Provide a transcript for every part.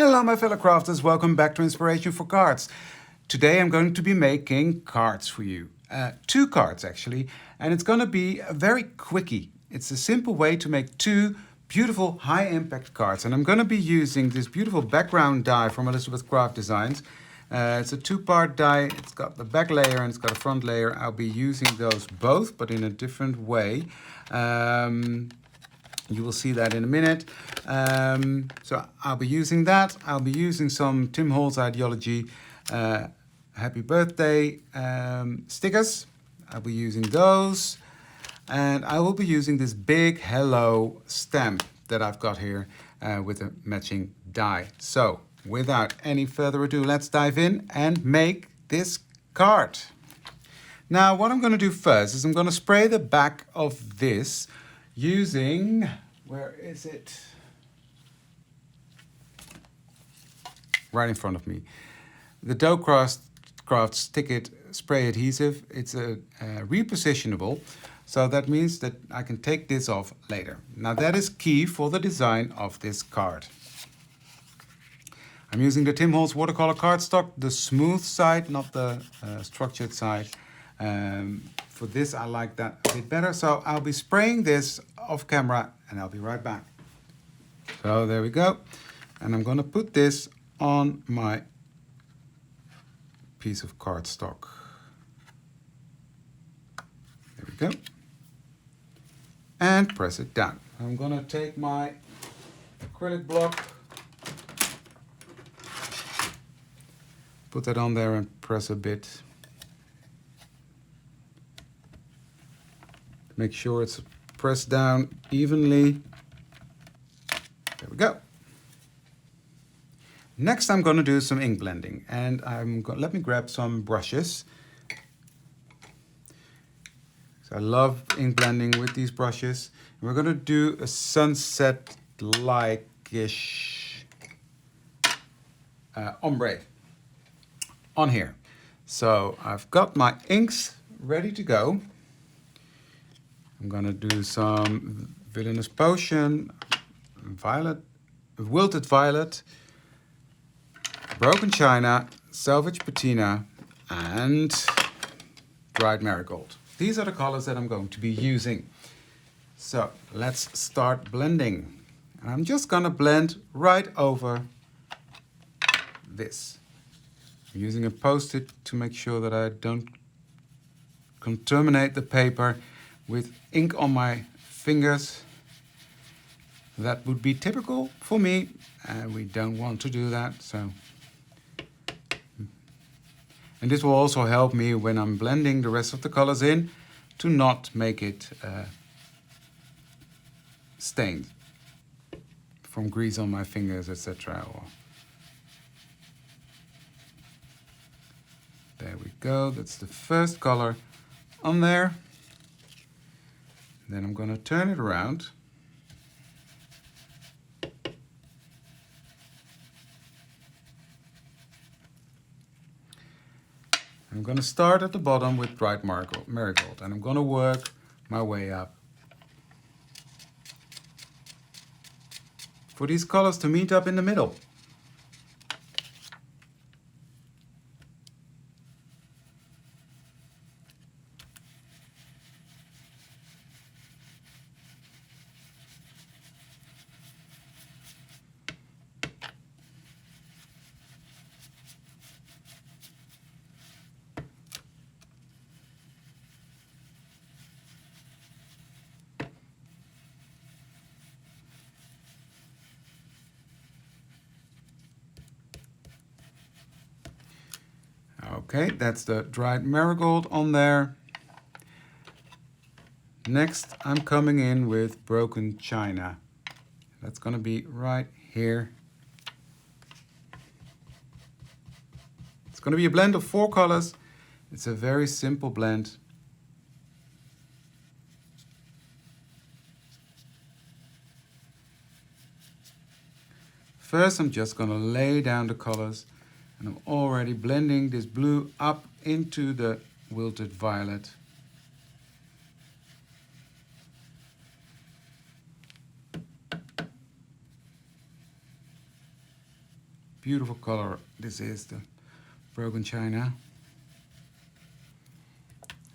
Hello my fellow crafters, welcome back to Inspiration for Cards. Today I'm going to be making cards for you. 2 cards actually, and it's going to be a very quickie. It's a simple way to make 2 beautiful high impact cards, and I'm going to be using this beautiful background die from Elizabeth Craft Designs. It's a 2-part die. It's got the back layer and it's got a front layer. I'll be using those both, but in a different way. You will see that in a minute. So I'll be using that. I'll be using some Tim Holtz Ideology Happy Birthday stickers. I'll be using those. And I will be using this big hello stamp that I've got here with a matching die. So without any further ado, let's dive in and make this card. Now what I'm going to do first is I'm going to spray the back of this using, where is it? Right in front of me. The Dough Craft Stick It Spray Adhesive. It's a repositionable, so that means that I can take this off later. Now that is key for the design of this card. I'm using the Tim Holtz Watercolor Cardstock, the smooth side, not the structured side. For this, I like that a bit better. So I'll be spraying this off camera and I'll be right back. So there we go. And I'm going to put this on my piece of cardstock. There we go. And press it down. I'm going to take my acrylic block, put that on there and press a bit. Make sure it's pressed down evenly. There we go. Next I'm going to do some ink blending, and let me grab some brushes. So I love ink blending with these brushes. We're going to do a sunset-like-ish ombre on here. So I've got my inks ready to go. I'm going to do some Villainous Potion, Wilted Violet, Broken China, Salvaged Patina, and Dried Marigold. These are the colors that I'm going to be using. So let's start blending. I'm just going to blend right over this. I'm using a Post-it to make sure that I don't contaminate the paper with ink on my fingers. That would be typical for me, and we don't want to do that. So, and this will also help me when I'm blending the rest of the colors in to not make it stained from grease on my fingers, etc. There we go. That's the first color on there. Then I'm going to turn it around. I'm going to start at the bottom with Dried Marigold, and I'm going to work my way up. For these colors to meet up in the middle. Okay, that's the Dried Marigold on there. Next, I'm coming in with Broken China. That's going to be right here. It's going to be a blend of 4 colors. It's a very simple blend. First, I'm just going to lay down the colors. And I'm already blending this blue up into the Wilted Violet. beautiful color this is, the broken china.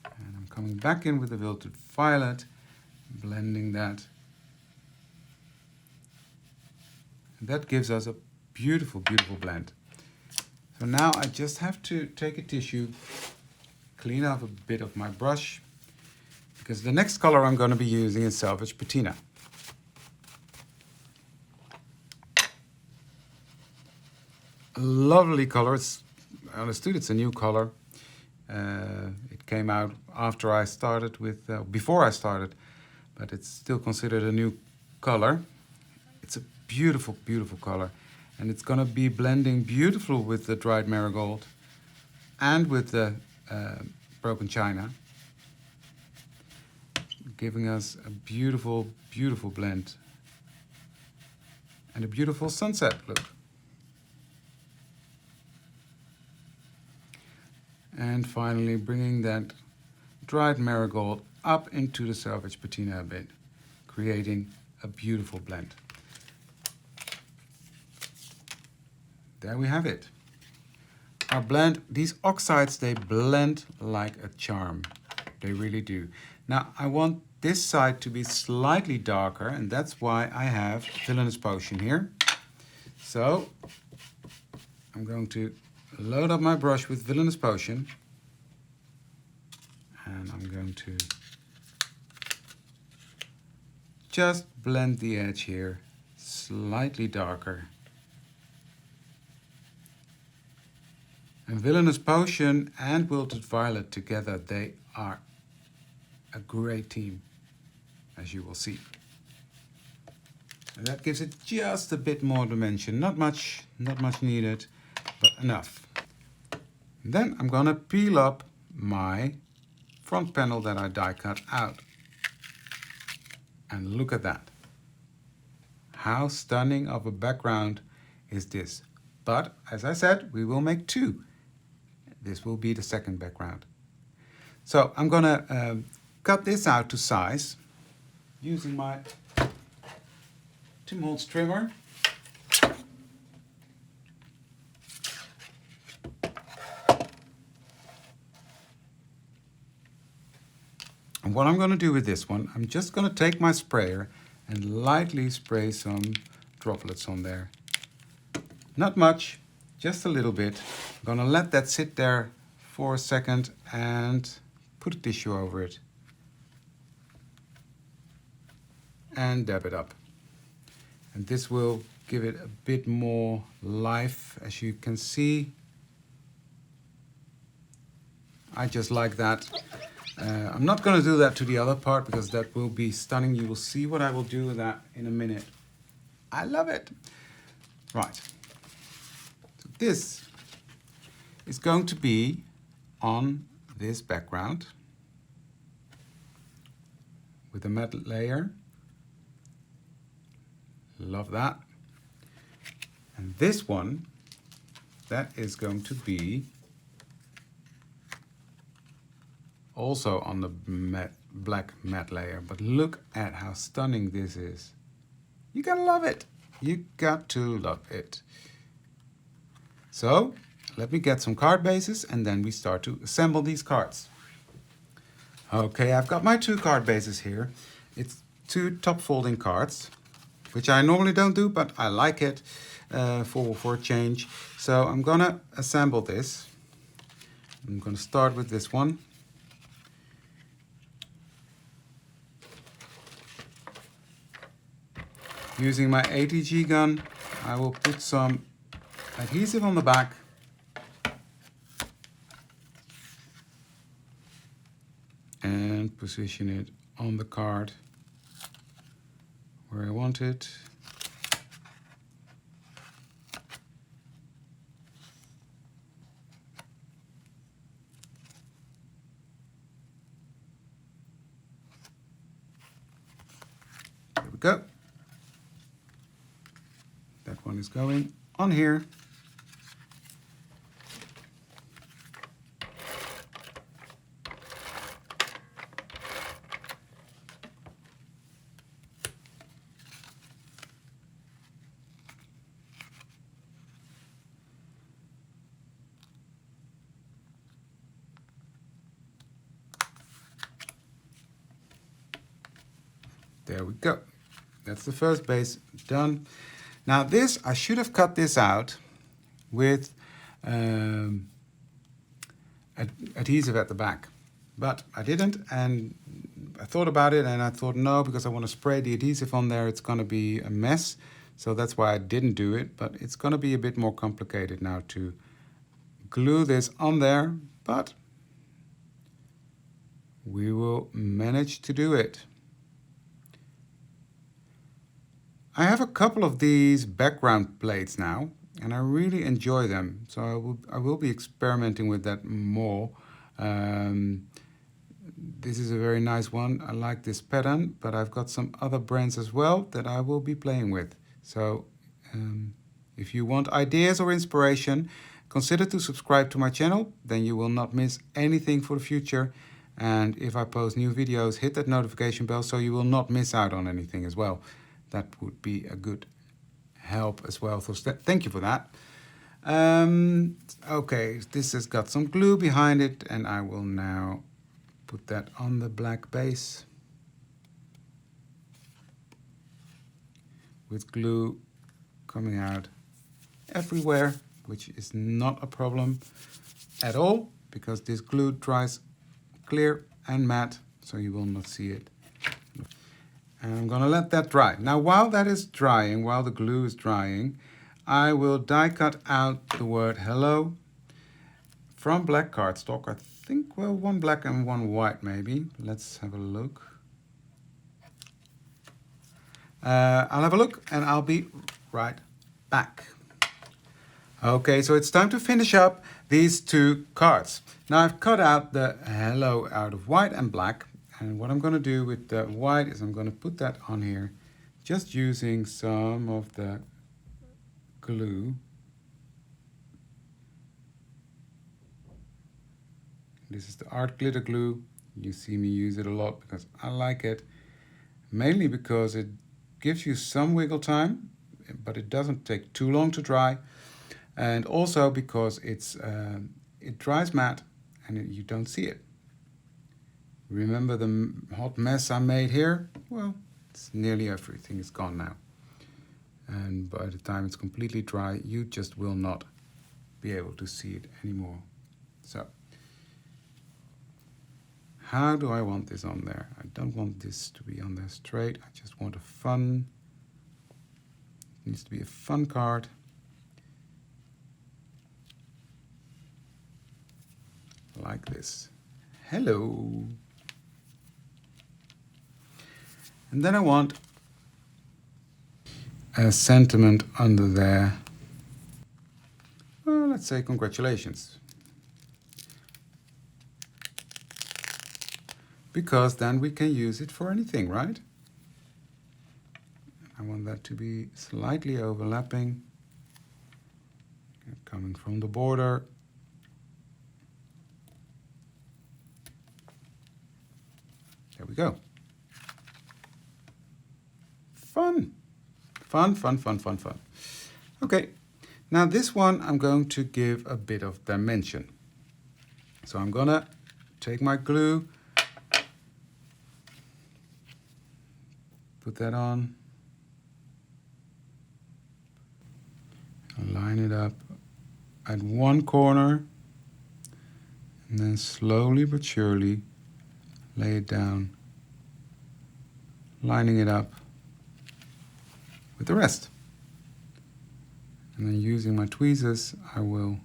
And I'm coming back in with the Wilted Violet, blending that. And that gives us a beautiful, beautiful blend. So now I just have to take a tissue, clean off a bit of my brush, because the next color I'm going to be using is Salvaged Patina. A lovely color. I understood it's a new color. It came out after I started with, before I started, but it's still considered a new color. It's a beautiful, beautiful color. And it's going to be blending beautiful with the dried marigold and with the broken china, giving us a beautiful, beautiful blend and a beautiful sunset look. And finally bringing that dried marigold up into the Salvaged Patina a bit, creating a beautiful blend. There we have it. Our blend, these oxides, they blend like a charm. They really do. Now I want this side to be slightly darker, and that's why I have Villainous Potion here. So I'm going to load up my brush with Villainous Potion, and I'm going to just blend the edge here slightly darker. And Villainous Potion and Wilted Violet together, they are a great team, as you will see. And that gives it just a bit more dimension. Not much needed, but enough. And then I'm gonna peel up my front panel that I die cut out. And look at that. How stunning of a background is this? But as I said, we will make two. This will be the second background. So I'm gonna cut this out to size using my Holtz trimmer. And what I'm going to do with this one, I'm just going to take my sprayer and lightly spray some droplets on there. Not much, just a little bit. I'm going to let that sit there for a second and put a tissue over it. And dab it up. And this will give it a bit more life, as you can see. I just like that. I'm not going to do that to the other part because that will be stunning. You will see what I will do with that in a minute. I love it. Right. So this is going to be on this background with a matte layer. Love that. And this one, that is going to be also on the black matte layer. But look at how stunning this is. You gotta love it. You got to love it. So let me get some card bases and then we start to assemble these cards. Okay, I've got my two card bases here. It's two top folding cards, which I normally don't do, but I like it for a change. So I'm gonna assemble this. I'm gonna start with this one. Using my ATG gun, I will put some adhesive on the back. And position it on the card where I want it. There we go. That one is going on here. There we go. That's the first base done. Now this, I should have cut this out with adhesive at the back, but I didn't, and I thought about it and I thought no, because I want to spray the adhesive on there, it's going to be a mess. So that's why I didn't do it, but it's going to be a bit more complicated now to glue this on there, but we will manage to do it. I have a couple of these background plates now, and I really enjoy them. So I will be experimenting with that more. This is a very nice one. I like this pattern, but I've got some other brands as well that I will be playing with. So if you want ideas or inspiration, consider to subscribe to my channel, then you will not miss anything for the future. And if I post new videos, hit that notification bell so you will not miss out on anything as well. That would be a good help as well. So thank you for that. Okay, this has got some glue behind it, and I will now put that on the black base with glue coming out everywhere, which is not a problem at all because this glue dries clear and matte, so you will not see it. And I'm gonna let that dry. Now while that is drying, while the glue is drying, I will die cut out the word hello from black cardstock. I think, well, one black and one white maybe. Let's have a look. I'll have a look and I'll be right back. Okay, so it's time to finish up these two cards. Now I've cut out the hello out of white and black. And what I'm going to do with the white is I'm going to put that on here, just using some of the glue. This is the art glitter glue. You see me use it a lot because I like it, mainly because it gives you some wiggle time, but it doesn't take too long to dry, and also because it dries matte and you don't see it. Remember the hot mess I made here? Well, it's nearly everything is gone now. And by the time it's completely dry, you just will not be able to see it anymore. So, how do I want this on there? I don't want this to be on there straight. I just want a fun, it needs to be a fun card. Like this. Hello. And then I want a sentiment under there. Well, let's say congratulations. Because then we can use it for anything, right? I want that to be slightly overlapping, coming from the border. There we go. Fun. Fun, fun, fun, fun, fun. Okay, now this one I'm going to give a bit of dimension. So I'm gonna take my glue, put that on, line it up at one corner, and then slowly but surely lay it down, lining it up with the rest. And then using my tweezers, I will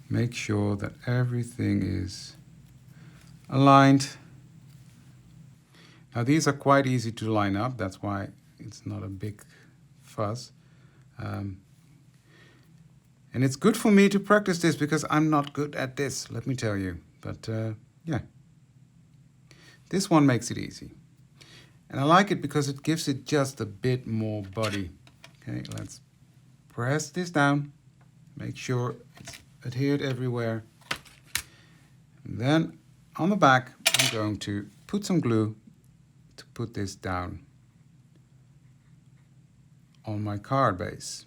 make sure that everything is aligned. Now these are quite easy to line up, that's why it's not a big fuss. And it's good for me to practice this because I'm not good at this, let me tell you. But yeah, this one makes it easy. And I like it because it gives it just a bit more body. Okay, let's press this down, make sure it's adhered everywhere. And then on the back, I'm going to put some glue to put this down on my card base.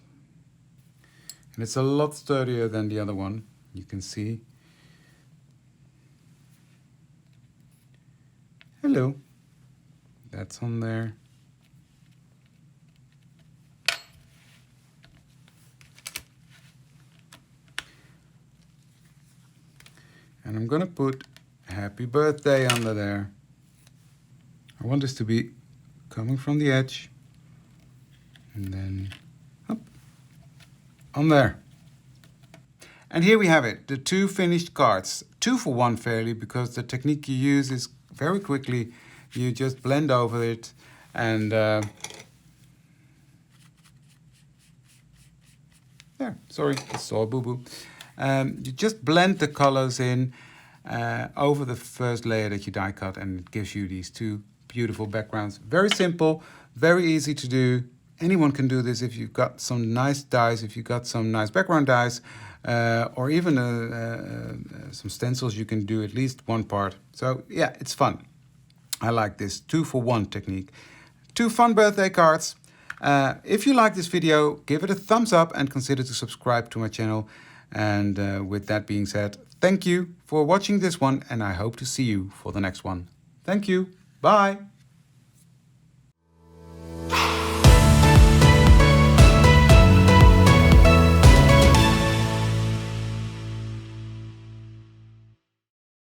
And it's a lot sturdier than the other one, you can see. hello. That's on there. And I'm gonna put happy birthday under there. I want this to be coming from the edge. And then up on there. And here we have it, the 2 finished cards. 2 for 1 fairly, because the technique you use is very quickly, you just blend over it and there, sorry, I saw a boo-boo. You just blend the colors in over the first layer that you die cut, and it gives you these 2 beautiful backgrounds. Very simple, very easy to do. Anyone can do this if you've got some nice dies, if you've got some nice background dies, or even some stencils, you can do at least 1 part. So yeah, it's fun. I like this 2 for 1 technique. 2 fun birthday cards. If you like this video, give it a thumbs up and consider to subscribe to my channel. And with that being said, thank you for watching this one, and I hope to see you for the next one. Thank you. Bye.